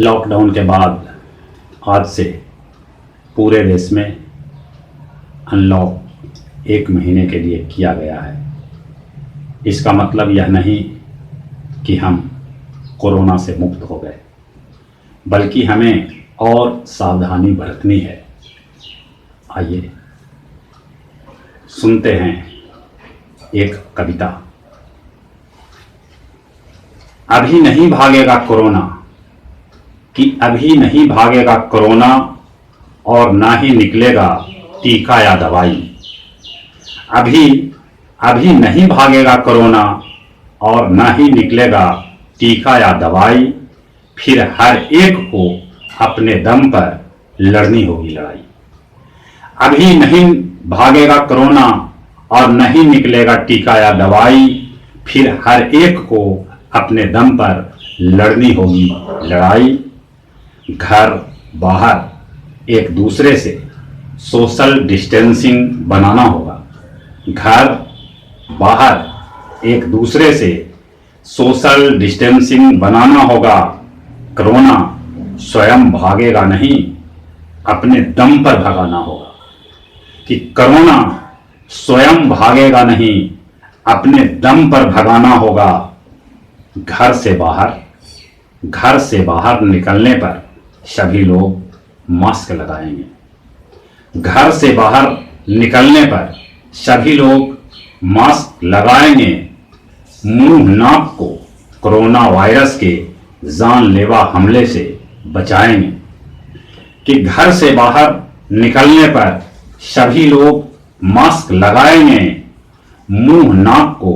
Lockdown के बाद आज से पूरे देश में अनलॉक 1 महीने के लिए किया गया है। इसका मतलब यह नहीं कि हम कोरोना से मुक्त हो गए, बल्कि हमें और सावधानी बरतनी है। आइए सुनते हैं एक कविता। अभी नहीं भागेगा कोरोना, कि अभी नहीं भागेगा कोरोना, और ना ही निकलेगा टीका या दवाई। अभी नहीं भागेगा कोरोना, और ना ही निकलेगा टीका या दवाई। फिर हर एक को अपने दम पर लड़नी होगी लड़ाई। अभी नहीं भागेगा कोरोना और नहीं निकलेगा टीका या दवाई। फिर हर एक को अपने दम पर लड़नी होगी लड़ाई। घर बाहर एक दूसरे से सोशल डिस्टेंसिंग बनाना होगा। घर बाहर एक दूसरे से सोशल डिस्टेंसिंग बनाना होगा। कोरोना स्वयं भागेगा नहीं, अपने दम पर भगाना होगा। कि कोरोना स्वयं भागेगा नहीं, अपने दम पर भगाना होगा। घर से बाहर निकलने पर सभी लोग मास्क लगाएंगे। घर से बाहर निकलने पर सभी लोग मास्क लगाएंगे। मुंह नाक को कोरोना वायरस के जानलेवा हमले से बचाएंगे। कि घर से बाहर निकलने पर सभी लोग मास्क लगाएंगे। मुंह नाक को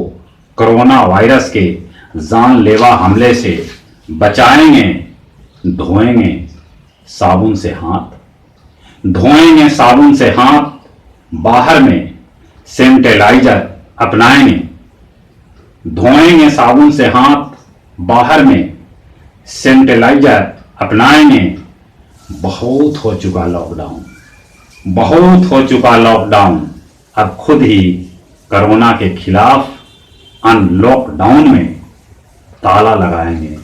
कोरोना वायरस के जानलेवा हमले से बचाएंगे। धोएंगे साबुन से हाथ। बाहर में सैनिटाइजर अपनाएंगे। धोएंगे साबुन से हाथ, बाहर में सैनिटाइजर अपनाएंगे। बहुत हो चुका लॉकडाउन। अब खुद ही कोरोना के खिलाफ अनलॉकडाउन में ताला लगाएंगे।